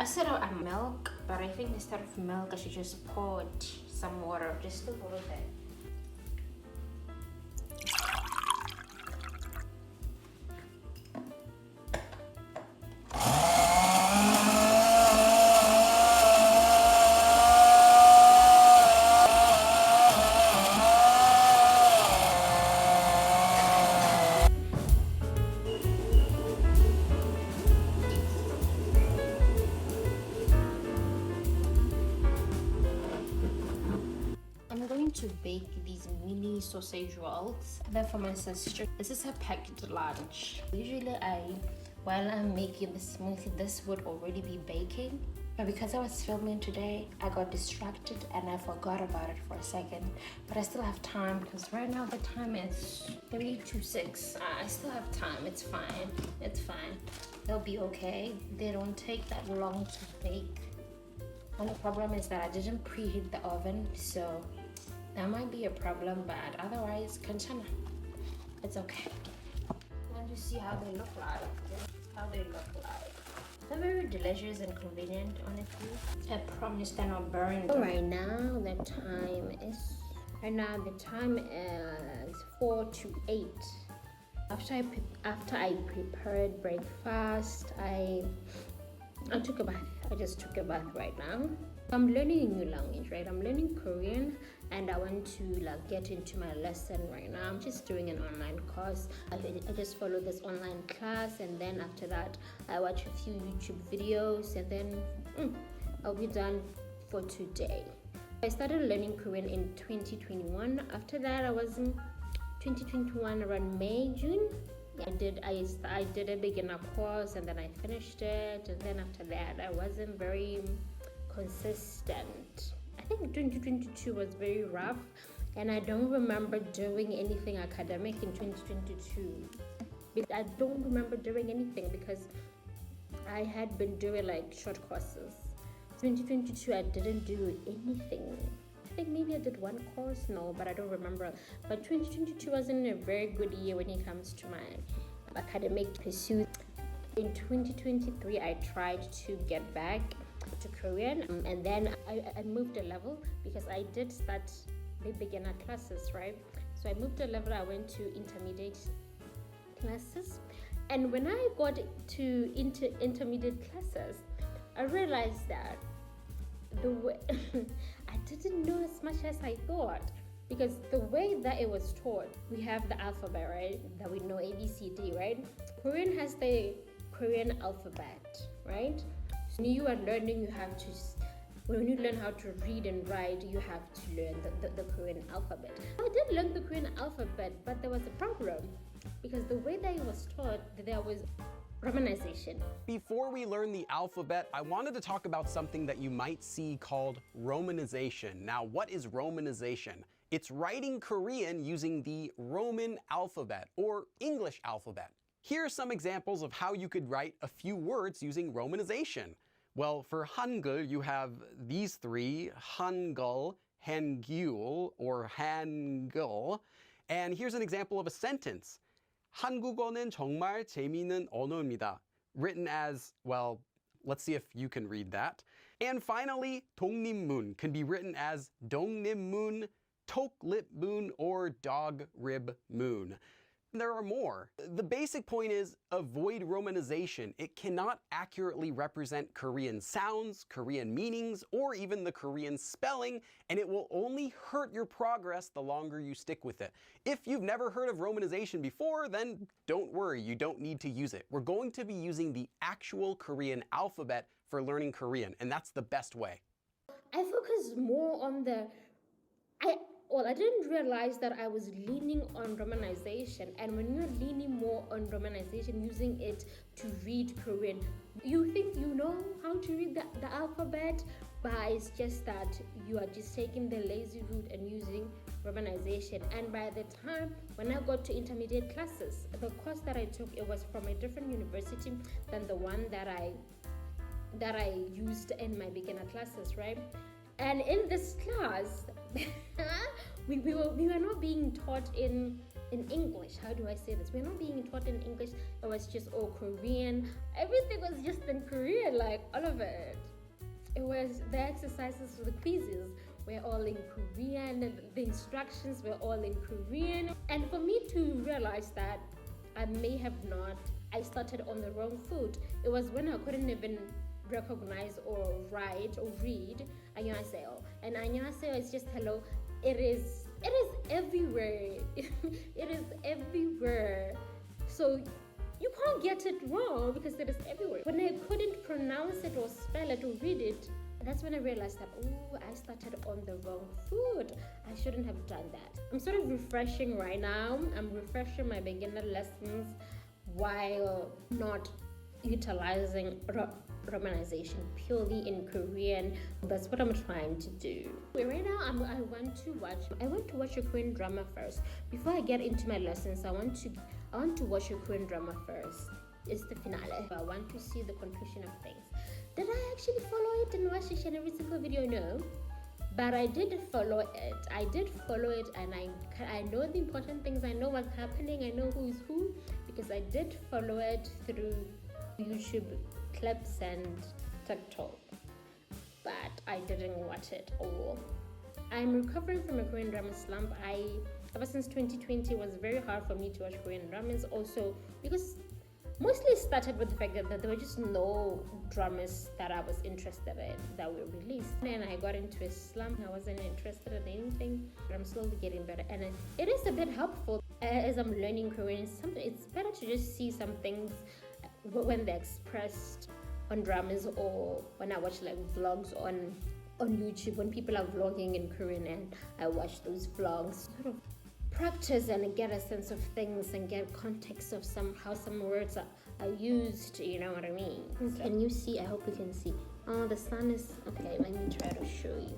I said milk, but I think instead of milk, I should just pour some water, just a little bit. I'm going to bake these mini sausage rolls. They're for my sister. This is her packed lunch. Usually while I'm making the smoothie, this would already be baking. But because I was filming today, I got distracted and I forgot about it for a second. But I still have time because right now the time is 3:26. I still have time. It's fine. It's fine. They'll be okay. They don't take that long to bake. Only problem is that I didn't preheat the oven, so that might be a problem, but otherwise, kanchana. It's okay. And you see how they look like. They're very delicious and convenient, honestly. I promise they're not burned. Right now the time is 4 to 8. After I prepared breakfast, I took a bath. I just took a bath right now. I'm learning a new language, right? I'm learning Korean and I want to get into my lesson right now. I'm just doing an online course. I just follow this online class, and then after that I watch a few YouTube videos, and then I'll be done for today. I started learning Korean in 2021. After that, I was in 2021 around May, June. I did a beginner course and then I finished it, and then after that I wasn't very consistent. I think 2022 was very rough and I don't remember doing anything academic in 2022. I don't remember doing anything because I had been doing like short courses. 2022 I didn't do anything. I think maybe I did one course, no, but I don't remember. But 2022 wasn't a very good year when it comes to my academic pursuit. In 2023, I tried to get back to Korean, and then I moved a level because I did start the beginner classes, right? So I moved a level, I went to intermediate classes, and when I got to intermediate classes, I realized that the way I didn't know as much as I thought, because the way that it was taught, we have the alphabet, right? That we know ABCD, right? Korean has the Korean alphabet, right? So when you are learning, when you learn how to read and write, you have to learn the Korean alphabet. I did learn the Korean alphabet, but there was a problem because the way that it was taught, there was romanization. Before we learn the alphabet, I wanted to talk about something that you might see called romanization. Now, what is romanization? It's writing Korean using the Roman alphabet or English alphabet. Here are some examples of how you could write a few words using romanization. Well, for Hangul, you have these three: Hangul, Hangul, or Hangul. And here's an example of a sentence. 한국어는 정말 재미있는 언어입니다. Written as, well, let's see if you can read that. And finally, 독립문 can be written as 독립문, 톡립문, or dogrib문. There are more. The basic point is avoid romanization. It cannot accurately represent Korean sounds, Korean meanings, or even the Korean spelling, and it will only hurt your progress the longer you stick with it. If you've never heard of romanization before, then don't worry, you don't need to use it. We're going to be using the actual Korean alphabet for learning Korean, and that's the best way. I focus more on I didn't realize that I was leaning on romanization, and when you're leaning more on romanization, using it to read Korean, you think you know how to read the alphabet, but it's just that you are just taking the lazy route and using romanization. And by the time when I got to intermediate classes, the course that I took, it was from a different university than the one that I used in my beginner classes, right? And in this class, we were not being taught in English. How do I say this? We're not being taught in English. It was just all Korean. Everything was just in Korean, like all of it. the exercises for the quizzes were all in Korean, and the instructions were all in Korean. And for me to realize that I started on the wrong foot, it was when I couldn't even recognize or write or read 안녕하세요. And 안녕하세요 is just hello. It is everywhere. It is everywhere. So you can't get it wrong because it is everywhere. When I couldn't pronounce it or spell it or read it, that's when I realized that, I started on the wrong foot. I shouldn't have done that. I'm sort of refreshing right now. I'm refreshing my beginner lessons while not utilizing romanization purely in Korean. That's what I'm trying to do. Right now, I want to watch a Korean drama first. Before I get into my lessons, I want to watch a Korean drama first. It's the finale. I want to see the conclusion of things. Did I actually follow it and watch each and every single video? No. But I did follow it. And I know the important things. I know what's happening. I know who is who, because I did follow it through YouTube clips and TikTok. But I didn't watch it all. I'm recovering from a Korean drama slump. Ever since 2020, it was very hard for me to watch Korean dramas. Also, because mostly it started with the fact that there were just no dramas that I was interested in that were released. And I got into a slump. I wasn't interested in anything. But I'm slowly getting better. And it is a bit helpful as I'm learning Korean. It's better to just see some things when they're expressed on dramas, or when I watch like vlogs on YouTube, when people are vlogging in Korean and I watch those vlogs, sort of practice and get a sense of things and get context of how some words are used, you know what I mean? Can you see? I hope you can see. Oh, the sun is okay. Let me try to show you.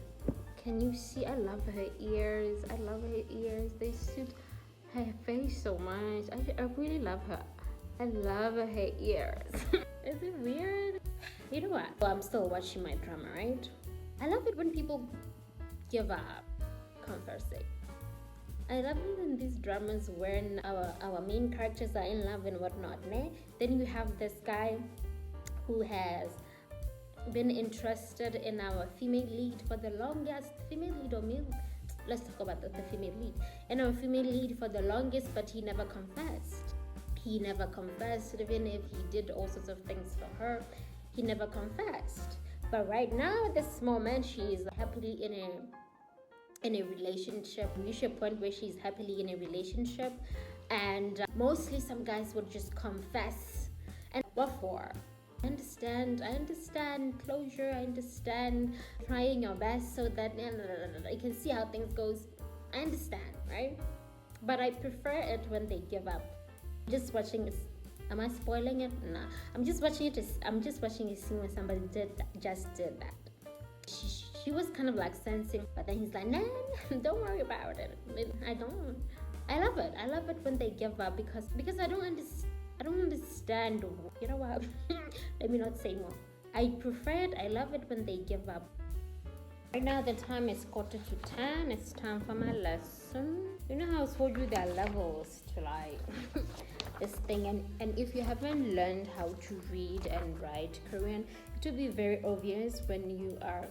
Can you see? I love her ears. They suit her face so much. I really love her. I love her ears. Is it weird? You know what? Well, I'm still watching my drama, right? I love it when people give up conversing. I love it in these dramas when our main characters are in love and whatnot. Ne? Then you have this guy who has been interested in our female lead for the longest. Female lead or male? Let's talk about the female lead. And our female lead for the longest, but he never confessed. Even if he did all sorts of things for her, he never confessed. But right now, at this moment, she is happily in a relationship. We reach a point where she's happily in a relationship, and mostly some guys would just confess. And what for? I understand closure. I understand trying your best so that you can see how things goes. I understand, right? But I prefer it when they give up. Just watching this. Am I spoiling it? Nah. I'm just watching a scene where somebody just did that. She was kind of like sensing, but then he's like, nah, don't worry about it. I don't. I love it. I love it when they give up because I don't understand. You know what? Let me not say more. I prefer it. I love it when they give up. Right now the time is 9:45. It's time for my lesson. You know how I told you there are levels to like this thing, and if you haven't learned how to read and write Korean, it will be very obvious when you are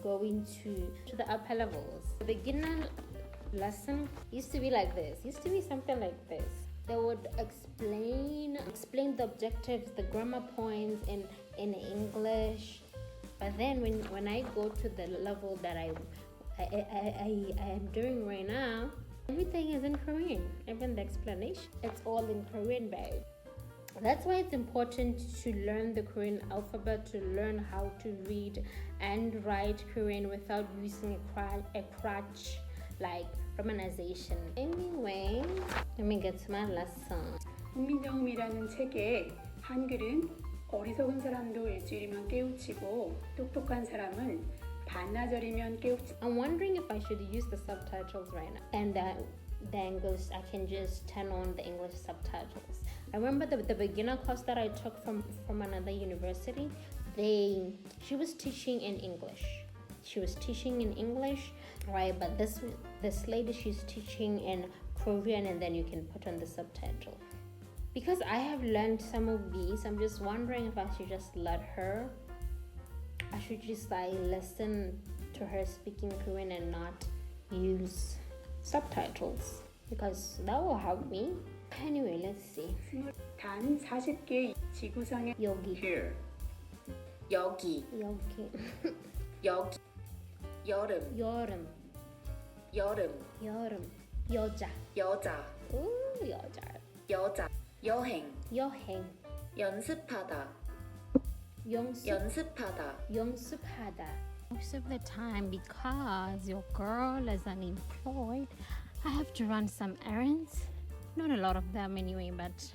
going to the upper levels. The beginner lesson used to be like this. Used to be something like this. They would explain the objectives, the grammar points in English. But then when I go to the level that I am doing right now, everything is in Korean. Even the explanation, it's all in Korean, babe. That's why it's important to learn the Korean alphabet, to learn how to read and write Korean without using a crutch like romanization. Anyway, let me get to my lesson. 국민정음이라는 책에 한글은 어리석은 사람도 일주일이면 깨우치고 똑똑한 사람은 반나절이면 깨우치. I'm wondering if I should use the subtitles right now. And the English, I can just turn on the English subtitles. I remember the beginner course that I took from another university. She was teaching in English. Right? But this lady, she's teaching in Korean, and then you can put on the subtitle. Because I have learned some of these, I'm just wondering if I should just let her I should just like listen to her speaking Korean and not use subtitles, because that will help me. Anyway, let's see. 단 40개의 지구상의 여기. here. 여기, 여기. 여기, 여름, 여름. 여름, 여름. 여자. 여자, 오, 여자. 여자, 여행, 여행. 연습하다, 연습. 연습하다, 연습하다. Most of the time, because your girl is unemployed, I have to run some errands. Not a lot of them anyway, but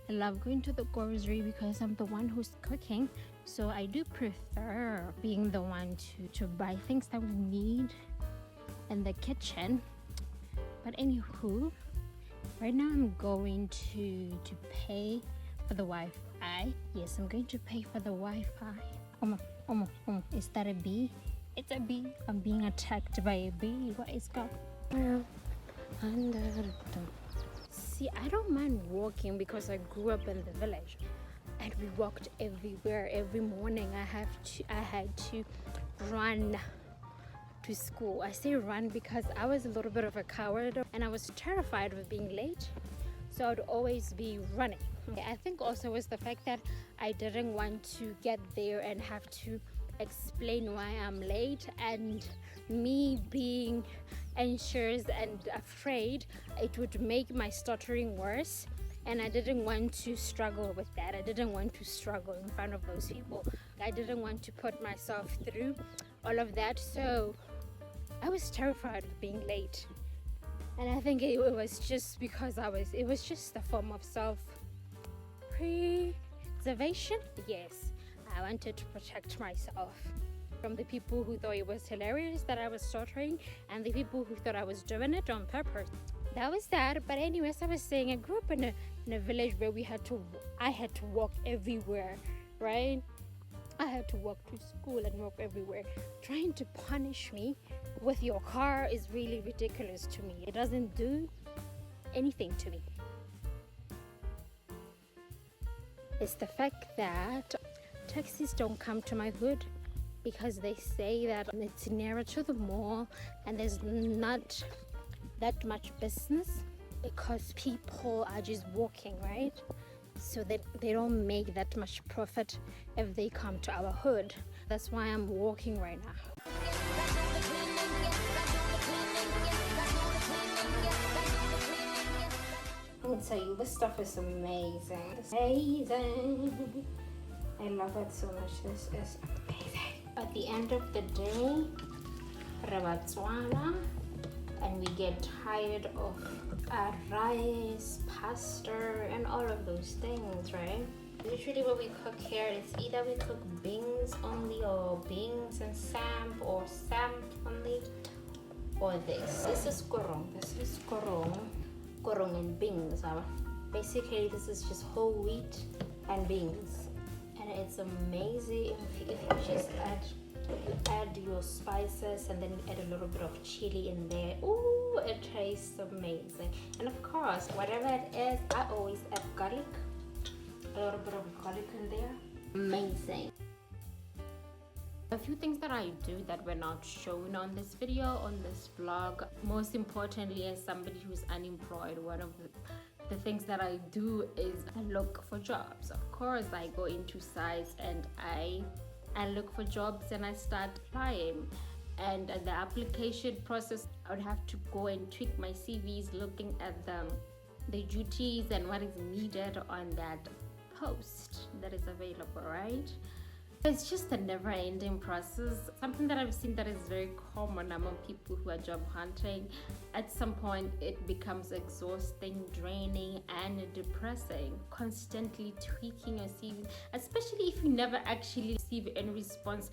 I love going to the grocery because I'm the one who's cooking. So I do prefer being the one to buy things that we need in the kitchen. But anywho, right now I'm going to pay for the Wi-Fi. Yes, I'm going to pay for the Wi-Fi. Is that a bee? It's a bee. I'm being attacked by a bee. What is going on? See, I don't mind walking because I grew up in the village and we walked everywhere. Every morning I had to run to school. I say run because I was a little bit of a coward and I was terrified of being late, so I'd always be running. I think also was the fact that I didn't want to get there and have to explain why I'm late, and me being anxious and afraid, it would make my stuttering worse, and I didn't want to struggle with that. I didn't want to struggle in front of those people. I didn't want to put myself through all of that, so I was terrified of being late. And I think it was just because it was just a form of self-preservation. Yes, I wanted to protect myself from the people who thought it was hilarious that I was stuttering and the people who thought I was doing it on purpose. That was that. But anyways, I was saying I grew up in a village where I had to walk everywhere, right? I had to walk to school and walk everywhere. Trying to punish me with your car is really ridiculous to me. It doesn't do anything to me. It's the fact that taxis don't come to my hood because they say that it's nearer to the mall and there's not that much business because people are just walking, right? So that they don't make that much profit if they come to our hood. That's why I'm walking right now. Let me tell you, this stuff is amazing. It's amazing. I love it so much. This is amazing. At the end of the day, Rabatswana, and we get tired of rice, pasta, and all of those things, right? Usually when we cook here, it's either we cook beans only, or beans and samp, or samp only, or this. This is korong. This is korong. Korong and beans. Basically, this is just whole wheat and beans. And it's amazing if you just add your spices and then you add a little bit of chili in there. Ooh, it tastes amazing. And of course, whatever it is, I always add garlic. A little bit of garlic in there. Amazing. A few things that I do that were not shown on this video, on this vlog. Most importantly, as somebody who's unemployed, one of the things that I do is I look for jobs. Of course, I go into sites and I look for jobs and I start applying. And the application process, I would have to go and tweak my CVs, looking at the duties and what is needed on that post that is available, right? It's just a never-ending process. Something that I've seen that is very common among people who are job hunting. At some point, it becomes exhausting, draining, and depressing. Constantly tweaking your CV, especially if you never actually receive any response.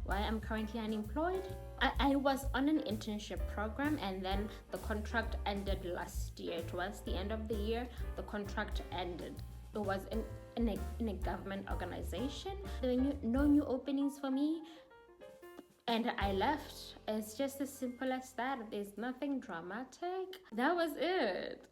Why I'm currently unemployed? I was on an internship program, and then the contract ended last year. Towards the end of the year, the contract ended. It was in a government organization. There were no new openings for me, and I left. It's just as simple as that. There's nothing dramatic. That was it.